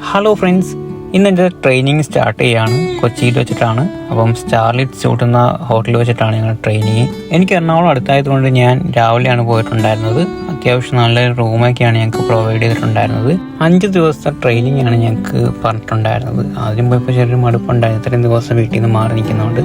Hello friends, ഇന്ന് എൻ്റെ training start ചെയ്യുകയാണ്. കൊച്ചിയിൽ വെച്ചിട്ടാണ്. അപ്പം സ്റ്റാർലിറ്റ് സ്യൂട്ട് എന്ന ഹോട്ടലിൽ വെച്ചിട്ടാണ് ഞങ്ങൾ ട്രെയിനിങ്. എനിക്ക് എറണാകുളം അടുത്തായതുകൊണ്ട് ഞാൻ രാവിലെയാണ് പോയിട്ടുണ്ടായിരുന്നത്. അത്യാവശ്യം നല്ല റൂമൊക്കെയാണ് ഞങ്ങൾക്ക് പ്രൊവൈഡ് ചെയ്തിട്ടുണ്ടായിരുന്നത്. 5 ദിവസത്തെ ട്രെയിനിങ് ആണ് ഞങ്ങൾക്ക് പറഞ്ഞിട്ടുണ്ടായിരുന്നത്. ആദ്യം പോയപ്പോൾ ചെറിയൊരു മടുപ്പുണ്ടായിരുന്നു, ഇത്രയും ദിവസം വീട്ടിൽ നിന്ന് മാറി നിൽക്കുന്നതുകൊണ്ട്.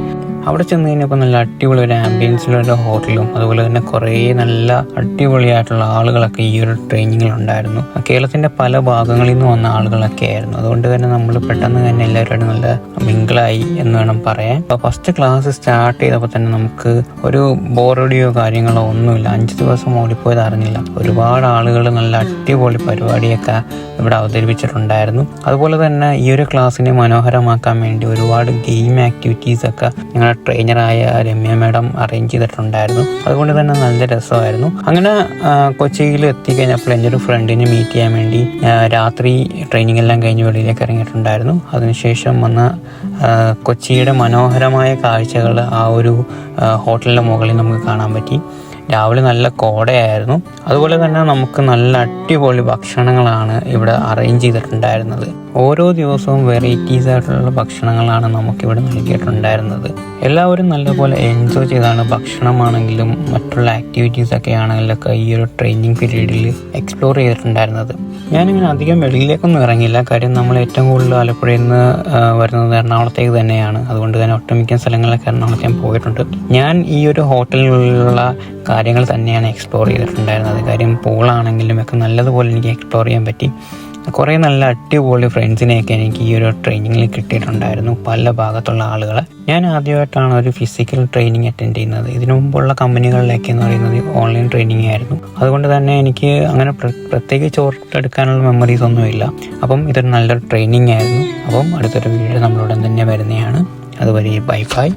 അവിടെ ചെന്ന് കഴിഞ്ഞപ്പോൾ നല്ല അടിപൊളി ഒരു ആംബിയൻസിലുള്ള ഹോട്ടലും അതുപോലെ തന്നെ കുറേ നല്ല അടിപൊളിയായിട്ടുള്ള ആളുകളൊക്കെ ഈ ഒരു ട്രെയിനിങ്ങിലുണ്ടായിരുന്നു. കേരളത്തിൻ്റെ പല ഭാഗങ്ങളിൽ നിന്ന് വന്ന ആളുകളൊക്കെ ആയിരുന്നു. അതുകൊണ്ട് തന്നെ നമ്മൾ പെട്ടെന്ന് തന്നെ എല്ലാവരോടും നല്ല മിങ്കിളായി എന്ന് വേണം പറയാൻ. അപ്പോൾ ഫസ്റ്റ് ക്ലാസ് സ്റ്റാർട്ട് ചെയ്തപ്പോൾ തന്നെ നമുക്ക് ഒരു ബോറടിയോ കാര്യങ്ങളോ ഒന്നുമില്ല. 5 ദിവസം ഓടിപ്പോയത് അറിഞ്ഞില്ല. ഒരുപാട് ആളുകൾ നല്ല അടിപൊളി പരിപാടിയൊക്കെ ഇവിടെ അവതരിപ്പിച്ചിട്ടുണ്ടായിരുന്നു. അതുപോലെ തന്നെ ഈ ഒരു ക്ലാസ്സിനെ മനോഹരമാക്കാൻ വേണ്ടി ഒരുപാട് ഗെയിം ആക്ടിവിറ്റീസൊക്കെ ഞങ്ങളുടെ ട്രെയിനറായ രമ്യ മാഡം അറേഞ്ച് ചെയ്തിട്ടുണ്ടായിരുന്നു. അതുകൊണ്ട് തന്നെ നല്ല രസമായിരുന്നു. അങ്ങനെ കൊച്ചിയിൽ എത്തിക്കഴിഞ്ഞപ്പോൾ എൻ്റെ ഒരു ഫ്രണ്ടിനെ മീറ്റ് ചെയ്യാൻ വേണ്ടി രാത്രി ട്രെയിനിങ് എല്ലാം കഴിഞ്ഞ് വെളിയിലേക്ക് ഇറങ്ങിയിട്ടുണ്ടായിരുന്നു. അതിനുശേഷം വന്ന കൊച്ചിയുടെ മനോഹരമായ കാഴ്ചകൾ ആ ഒരു ഹോട്ടലിൻ്റെ മുകളിൽ നമുക്ക് കാണാൻ പറ്റി. രാവിലെ നല്ല കോടയായിരുന്നു. അതുപോലെ തന്നെ നമുക്ക് നല്ല അടിപൊളി ഭക്ഷണങ്ങളാണ് ഇവിടെ അറേഞ്ച് ചെയ്തിട്ടുണ്ടായിരുന്നത്. ഓരോ ദിവസവും വെറൈറ്റീസ് ആയിട്ടുള്ള ഭക്ഷണങ്ങളാണ് നമുക്കിവിടെ നൽകിയിട്ടുണ്ടായിരുന്നത്. എല്ലാവരും നല്ലപോലെ എൻജോയ് ചെയ്താണ് ഭക്ഷണമാണെങ്കിലും മറ്റുള്ള ആക്ടിവിറ്റീസൊക്കെ ആണെങ്കിലൊക്കെ ഈ ഒരു ട്രെയിനിങ് പീരീഡിൽ എക്സ്പ്ലോർ ചെയ്തിട്ടുണ്ടായിരുന്നത്. ഞാനിങ്ങനെ അധികം വെളിയിലേക്കൊന്നും ഇറങ്ങില്ല. കാര്യം നമ്മൾ ഏറ്റവും കൂടുതൽ ആലപ്പുഴയിൽ നിന്ന് വരുന്നത് എറണാകുളത്തേക്ക് തന്നെയാണ്. അതുകൊണ്ട് തന്നെ ഒട്ടുമിക്ക സ്ഥലങ്ങളിലൊക്കെ എറണാകുളത്ത് ഞാൻ പോയിട്ടുണ്ട്. ഞാൻ ഈ ഒരു ഹോട്ടലിലുള്ള കാര്യങ്ങൾ തന്നെയാണ് എക്സ്പ്ലോർ ചെയ്തിട്ടുണ്ടായിരുന്നത്. കാര്യം പൂളാണെങ്കിലും ഒക്കെ നല്ലതുപോലെ എനിക്ക് എക്സ്പ്ലോർ ചെയ്യാൻ പറ്റി. കുറേ നല്ല അടിപൊളി ഫ്രണ്ട്സിനെയൊക്കെ എനിക്ക് ഈ ഒരു ട്രെയിനിങ്ങിൽ കിട്ടിയിട്ടുണ്ടായിരുന്നു, പല ഭാഗത്തുള്ള ആളുകളെ. ഞാൻ ആദ്യമായിട്ടാണ് ഒരു ഫിസിക്കൽ ട്രെയിനിങ് അറ്റൻഡ് ചെയ്യുന്നത്. ഇതിനു മുമ്പുള്ള കമ്പനികളിലൊക്കെ എന്ന് പറയുന്നത് ഓൺലൈൻ ട്രെയിനിങ് ആയിരുന്നു. അതുകൊണ്ട് തന്നെ എനിക്ക് അങ്ങനെ പ്രത്യേകിച്ച് ഓർത്തെടുക്കാനുള്ള മെമ്മറീസ് ഒന്നുമില്ല. അപ്പം ഇതൊരു നല്ലൊരു ട്രെയിനിങ് ആയിരുന്നു. അപ്പം അടുത്തൊരു വീഡിയോ നമ്മളുടൻ തന്നെ വരുന്നതാണ്. അതുവരെ ബൈ ബൈ.